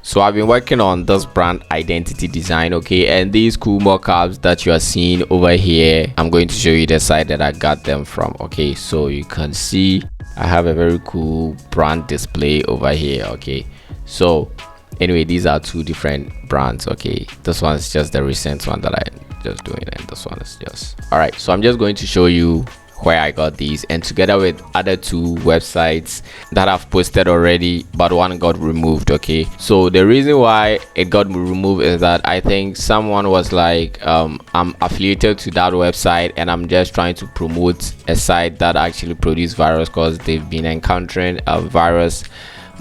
So I've been working on this brand identity design, okay, and these cool mockups that you are seeing over here, I'm going to show you the site that I got them from. Okay, so you can see I have a very cool brand display over here. Okay, so anyway, these are two different brands. Okay, this one is just the recent one that I just doing, and this one is just all right. So I'm just going to show you where I got these, and together with other two websites that I've posted already, but one got removed. Okay, so the reason why it got removed is that I think someone was like, I'm affiliated to that website and I'm just trying to promote a site that actually produce virus because they've been encountering a virus.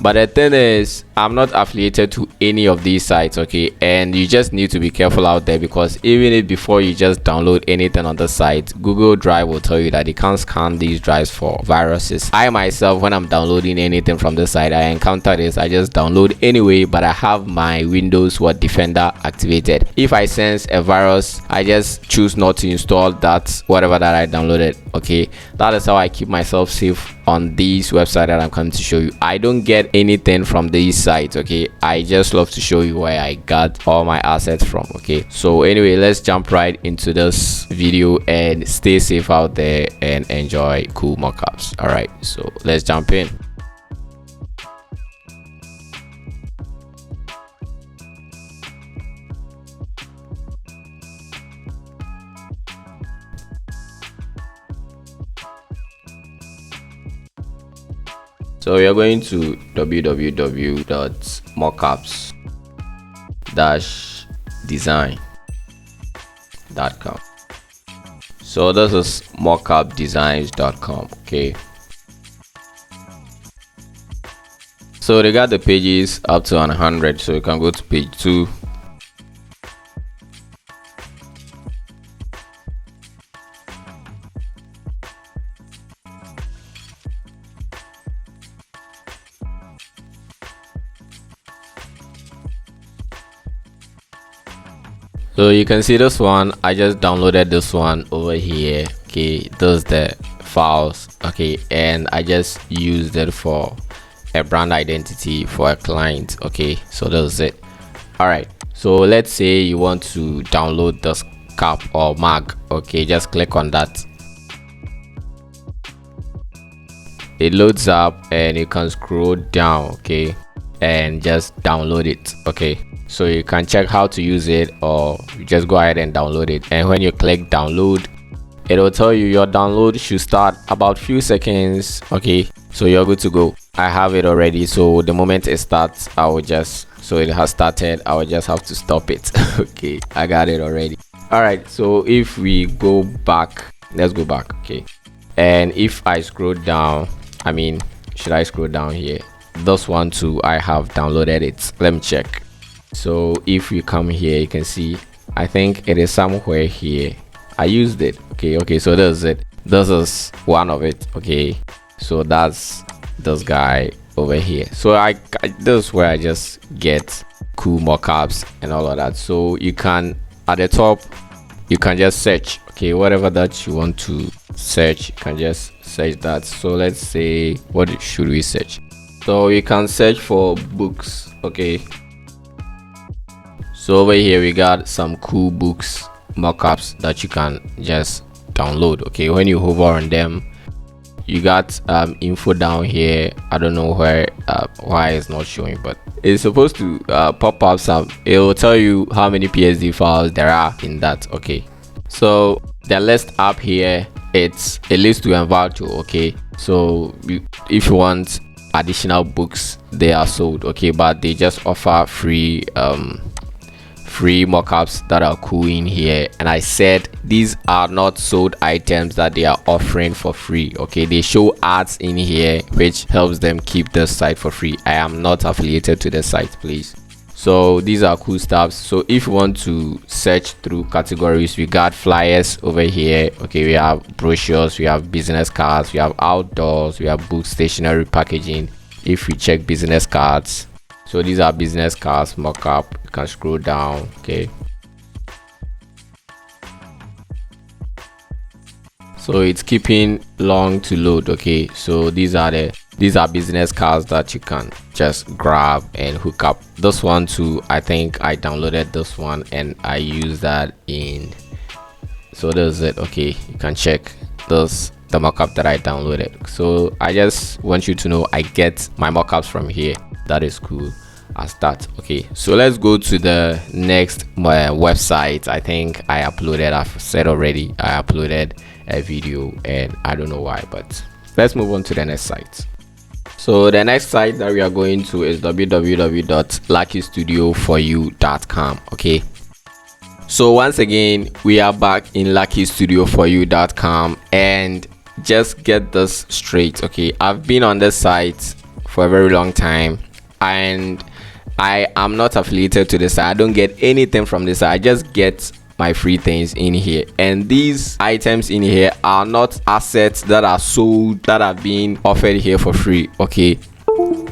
But the thing is, I'm not affiliated to any of these sites, okay, and you just need to be careful out there, because even if before you just download anything on the site, Google Drive will tell you that you can't scan these drives for viruses. I myself, when I'm downloading anything from the site, I encounter this, I just download anyway, but I have my Windows Defender activated. If I sense a virus, I just choose not to install that whatever that I downloaded. Okay, that is how I keep myself safe on these websites that I'm coming to show you. I don't get anything from these sites, okay. I just love to show you where I got all my assets from. Okay, so anyway, let's jump right into this video and stay safe out there and enjoy cool mockups. All right, so let's jump in. So you're going to www.mockups-design.com. so this is mockupdesigns.com. okay, so they got the pages up to 100, so you can go to page 2. So you can see this one, I just downloaded this one over here. Okay, those the files. Okay, and I just used it for a brand identity for a client. Okay, so that's it. All right, so let's say you want to download this cap or mag. Okay, just click on that. It loads up and you can scroll down, okay, and just download it. Okay, so you can check how to use it, or you just go ahead and download it. And when you click download, it will tell you your download should start about few seconds. Okay, so you're good to go. I have it already, so the moment it starts, I will just, so it has started, I will just have to stop it. Okay, I got it already. All right, so if we go back, let's go back. Okay, and if I scroll down, I mean, should I scroll down here? This one too, I have downloaded it. Let me check. So if we come here, you can see I think it is somewhere here. I used it. Okay, so this is it. This is one of it. Okay, so that's this guy over here. So this is where I just get cool mockups and all of that. So you can, at the top, you can just search. Okay, whatever that you want to search, you can just search that. So let's say, what should we search? So you can search for books. Okay, so over here we got some cool books mockups that you can just download. Okay, when you hover on them, you got info down here. I don't know why it's not showing, but it's supposed to pop up some. It will tell you how many PSD files there are in that. Okay, so the list up here, it's a list to invite to. Okay, so if you want additional books, they are sold. Okay, but they just offer free mockups that are cool in here. And I said these are not sold items that they are offering for free. Okay, they show ads in here which helps them keep the site for free. I am not affiliated to the site, please. So these are cool stuff. So if you want to search through categories, we got flyers over here. Okay, we have brochures, we have business cards, we have outdoors, we have book stationery packaging. If we check business cards, so these are business cards mockup. You can scroll down. Okay, so it's keeping long to load. Okay, so these are the these are business cards that you can just grab and hook up. This one too, I think I downloaded this one and I use that in, so there's it. Okay, you can check this, the mockup that I downloaded. So I just want you to know I get my mockups from here. That is cool as that. Okay, so let's go to the next website. I think I uploaded, I've said already, I uploaded a video and I don't know why, but let's move on to the next site. So the next site that we are going to is www.luckystudio4u.com. okay, so once again we are back in luckystudio4u.com, and just get this straight. Okay, I've been on this site for a very long time and I am not affiliated to this site. I don't get anything from this site. I just get my free things in here, and these items in here are not assets that are sold, that are being offered here for free. Okay,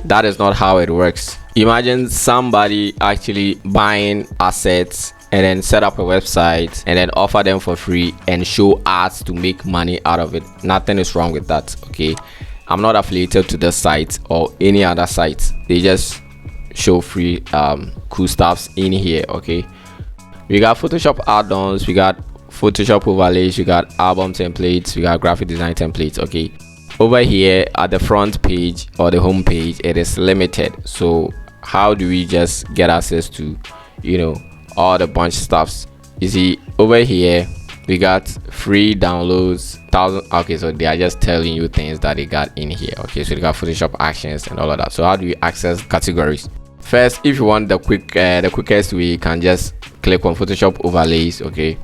that is not how it works. Imagine somebody actually buying assets and then set up a website and then offer them for free and show ads to make money out of it. Nothing is wrong with that. Okay, I'm not affiliated to the site or any other site. They just show free cool stuffs in here. Okay, we got Photoshop add-ons, we got Photoshop overlays, we got album templates, we got graphic design templates. Okay, over here at the front page or the home page, it is limited. So how do we just get access to, you know, all the bunch of stuffs? You see over here we got free downloads, 1,000. Okay, so they are just telling you things that they got in here. Okay, so they got Photoshop actions and all of that. So how do you access categories? First, if you want the quickest way, you can just click on Photoshop overlays. Okay,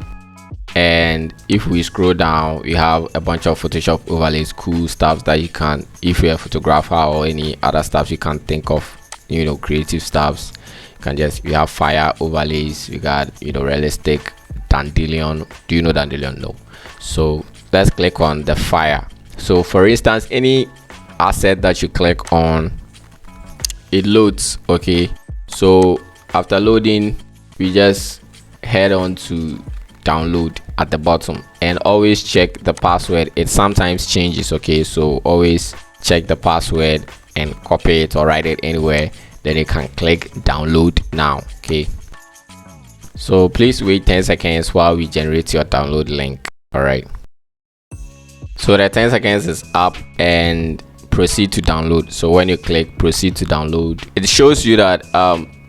and if we scroll down, we have a bunch of Photoshop overlays, cool stuff that you can, if you're a photographer or any other stuff you can think of, you know, creative stuffs, you can just, we have fire overlays, we got, you know, realistic, dandelion. Do you know dandelion? No. So let's click on the fire. So for instance, any asset that you click on, it loads. Okay, so after loading, we just head on to download at the bottom, and always check the password. It sometimes changes. Okay, so always check the password and copy it or write it anywhere, then you can click download now. Okay, so please wait 10 seconds while we generate your download link. All right, so the 10 seconds is up and proceed to download. So when you click proceed to download, it shows you that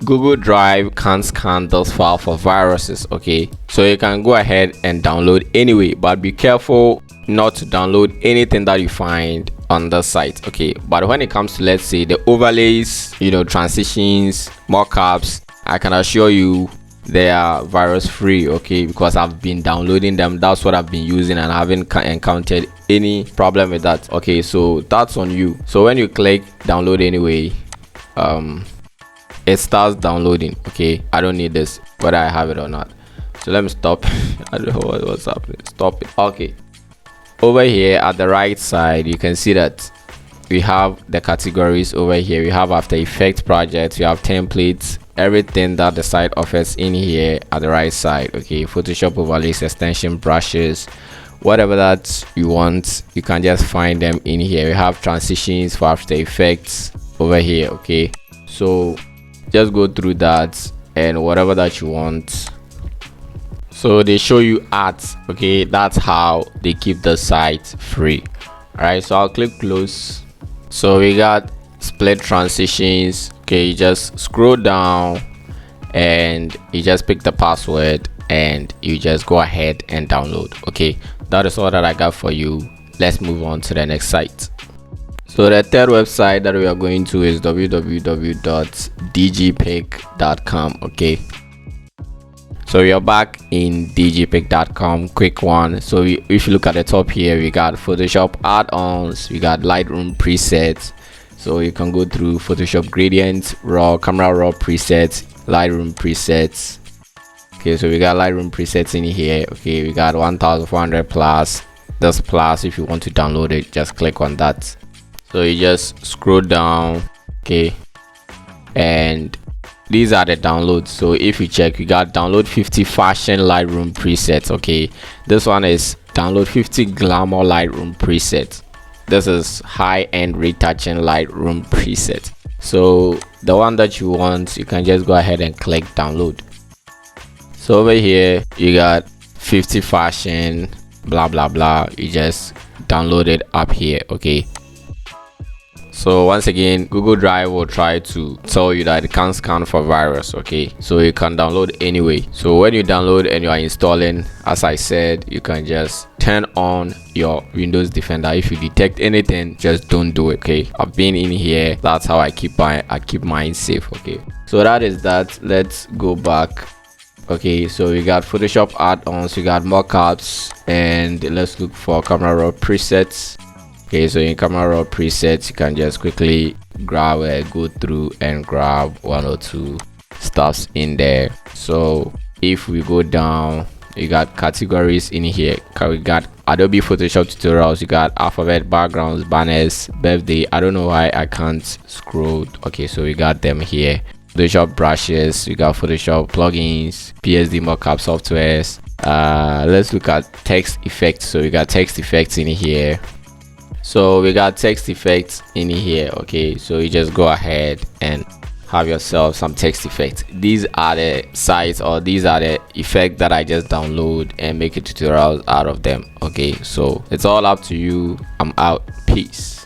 Google Drive can't scan this file for viruses. Okay, so you can go ahead and download anyway, but be careful not to download anything that you find on the site. Okay, but when it comes to, let's say, the overlays, you know, transitions, mockups, I can assure you they are virus free. Okay, because I've been downloading them. That's what I've been using and I haven't encountered any problem with that. Okay, so that's on you. So when you click download anyway, it starts downloading. Okay, I don't need this whether I have it or not, so let me stop. I don't know what's happening. Stop it. Okay, over here at the right side you can see that we have the categories. Over here we have After Effects projects, we have templates, everything that the site offers in here at the right side. Okay, Photoshop overlays, extension, brushes, whatever that you want, you can just find them in here. We have transitions for After Effects over here. Okay, so just go through that and whatever that you want. So they show you ads. Okay, that's how they keep the site free. All right, so I'll click close. So we got split transitions. Okay, you just scroll down and you just pick the password and you just go ahead and download. Okay, that is all that I got for you. Let's move on to the next site. So the third website that we are going to is www.dgpik.com. okay, so we are back in dgpik.com. quick one. So if you look at the top here, we got Photoshop add-ons, we got Lightroom presets. So you can go through Photoshop gradients, raw, camera raw presets, Lightroom presets. Okay, so we got Lightroom presets in here. Okay, we got 1400 plus. This plus, if you want to download it, just click on that. So you just scroll down. Okay, and these are the downloads. So if you check, we got download 50 fashion Lightroom presets. Okay, this one is download 50 glamour Lightroom presets. this is high-end retouching Lightroom preset. So the one that you want, you can just go ahead and click download. So over here you got 50 fashion blah blah blah. You just download it up here. Okay, so once again, Google Drive will try to tell you that it can't scan for virus. Okay, so you can download anyway. So when you download and you are installing, as I said, you can just turn on your Windows Defender. If you detect anything, just don't do it. Okay, I've been in here. That's how I keep mine safe. Okay, so that is that. Let's go back. Okay, so we got Photoshop add-ons, we got mockups, and let's look for camera raw presets. Okay, so in camera raw presets, you can just quickly go through and grab one or two stuffs in there. So if we go down, you got categories in here. We got Adobe Photoshop tutorials, you got alphabet, backgrounds, banners, birthday. I don't know why I can't scroll. Okay, so we got them here. Photoshop brushes, we got Photoshop plugins, PSD mockup softwares. Let's look at text effects. So we got text effects in here. Okay, so you just go ahead and have yourself some text effects. These are the sites, or these are the effects that I just download and make a tutorial out of them. Okay, so it's all up to you. I'm out. Peace.